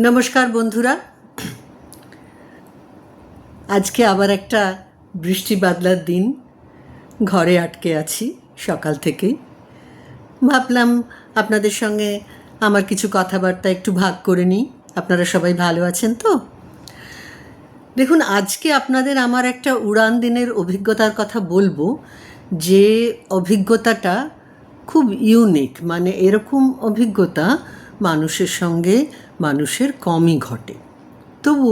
নমস্কার বন্ধুরা, আজকে আবার একটা বৃষ্টি বাদলার দিন। ঘরে আটকে আছি সকাল থেকেই। ভাবলাম আপনাদের সঙ্গে আমার কিছু কথাবার্তা একটু ভাগ করে নিই। আপনারা সবাই ভালো আছেন তো? দেখুন, আজকে আপনাদের আমার একটা উড়ান দিনের অভিজ্ঞতার কথা বলবো, যে অভিজ্ঞতাটা খুব ইউনিক। মানে এরকম অভিজ্ঞতা মানুষের সঙ্গে মানুষের কমই ঘটে। তবু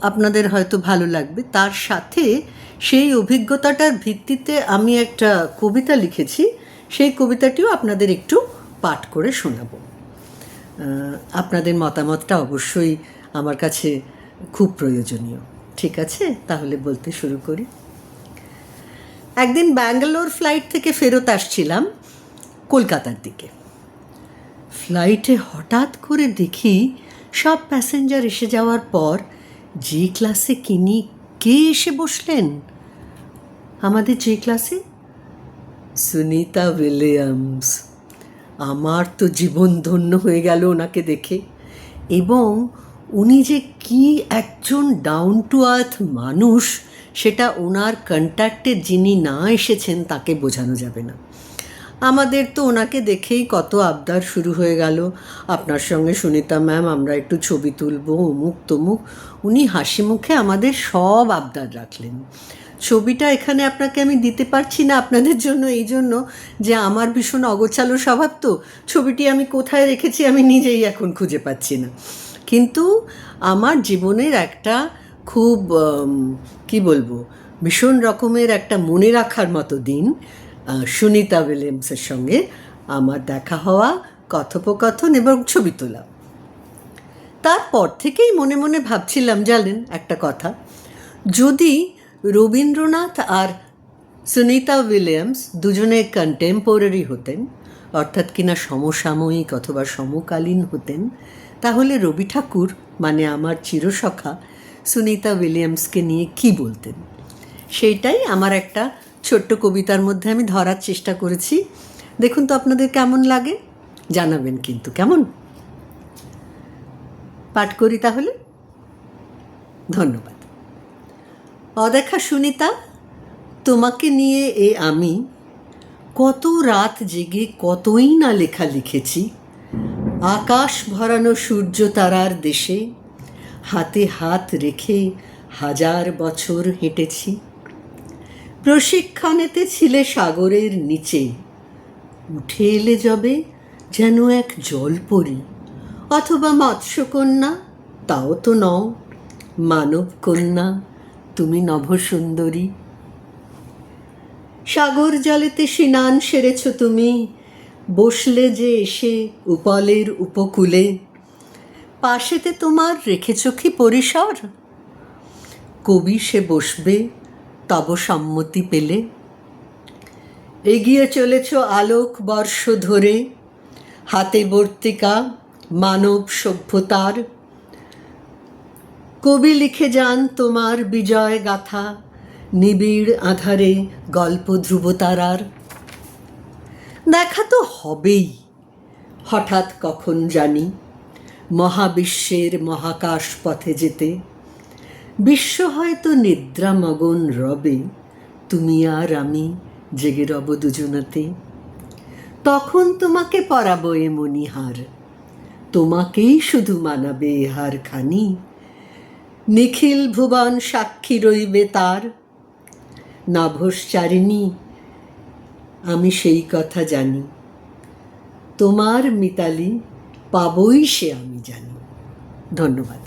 আপনাদের হয়তো ভালো লাগবে। তার সাথে সেই অভিজ্ঞতাটার ভিত্তিতে আমি একটা কবিতা লিখেছি, সেই কবিতাটিও আপনাদের একটু পাঠ করে শোনাব। আপনাদের মতামতটা অবশ্যই আমার কাছে খুব প্রয়োজনীয়। ঠিক আছে, তাহলে বলতে শুরু করি। একদিন ব্যাঙ্গালোর ফ্লাইট থেকে ফেরত আসছিলাম কলকাতার দিকে। ফ্লাইটে হঠাৎ করে দেখি সব প্যাসেঞ্জার এসে যাওয়ার পর যে ক্লাসে কে এসে বসলেন? আমাদের যে ক্লাসে সুনিতা উইলিয়ামস। আমার তো জীবন ধন্য হয়ে গেল ওনাকে দেখে। এবং উনি যে কি একজন ডাউন টু আর্থ মানুষ, সেটা ওনার কন্ট্যাক্টে যিনি না এসেছেন তাকে বোঝানো যাবে না। আমাদের তো ওনাকে দেখেই কত আবদার শুরু হয়ে গেল, আপনার সঙ্গে সুনিতা ম্যাম আমরা একটু ছবি তুলবো, অমুক তমুক। উনি হাসি মুখে আমাদের সব আবদার রাখলেন। ছবিটা এখানে আপনাকে আমি দিতে পারছি না আপনাদের জন্য, এই জন্য যে আমার ভীষণ অগোছালো স্বভাব, তো ছবিটি আমি কোথায় রেখেছি আমি নিজেই এখন খুঁজে পাচ্ছি না। কিন্তু আমার জীবনের একটা খুব কি বলবো, ভীষণ রকমের একটা মনে রাখার মতো দিন সুনিতা উইলিয়ামসের সঙ্গে আমার দেখা হওয়া, কথোপকথন এবং ছবি তোলা। তারপর থেকেই মনে মনে ভাবছিলাম, জানেন একটা কথা, যদি রবীন্দ্রনাথ আর সুনিতা উইলিয়ামস দুজনে কন্টেম্পোরারি হতেন, অর্থাৎ কিনা সমসাময়িক অথবা সমকালীন হতেন, তাহলে রবি ঠাকুর মানে আমার চিরসখা সুনিতা উইলিয়ামসকে নিয়ে কি বলতেন, সেইটাই আমার একটা ছোট্ট কবিতার মধ্যে আমি ধরার চেষ্টা করেছি। দেখুন তো আপনাদের কেমন লাগে, জানাবেন কিন্তু। কেমন? পাঠ করি তাহলে। ধন্যবাদ। অদেখা সুনিতা, তোমাকে নিয়ে আমি কত রাত জেগে কতই না লেখা লিখেছি। আকাশ ভরানো সূর্য তারার দেশে হাতে হাত রেখে হাজার বছর হেঁটেছি। প্রশিক্ষণেতে ছিলে সাগরের নিচে, উঠে এলে যবে যেন এক জলপরী, অথবা মৎস্যকন্যা, তাও তো নও, মানব কন্যা তুমি নভসুন্দরী। সাগর জলেতে স্নান সেরেছ তুমি, বসলে যে এসে উপলের উপকূলে, পাশেতে তোমার রেখেছ কি পরিসর? কবি সে বসবে তব সম্মতি পেলে। এগিয়ে চলেছ আলোক বর্ষ ধরে, হাতে বর্তিকা মানব সভ্যতার। কবি লিখে যান তোমার বিজয় গাথা, নিবিড় আধারে গল্প ধ্রুবতারার। দেখা তো হবেই হঠাৎ কখন জানি, মহাবিশ্বের মহাকাশ পথে যেতে। বিশ্ব হয়তো নিদ্রামগন রবে, তুমি আর আমি জেগে রব দুজনাতে। তখন তোমাকে পরাবো এ মণিহার, তোমাকেই শুধু মানাবে হার খানি। নিখিল ভুবন সাক্ষী রইবে তার, নভশ্চারিণী আমি সেই কথা জানি। তোমার মিতালি পাবই সে আমি জানি। ধন্যবাদ।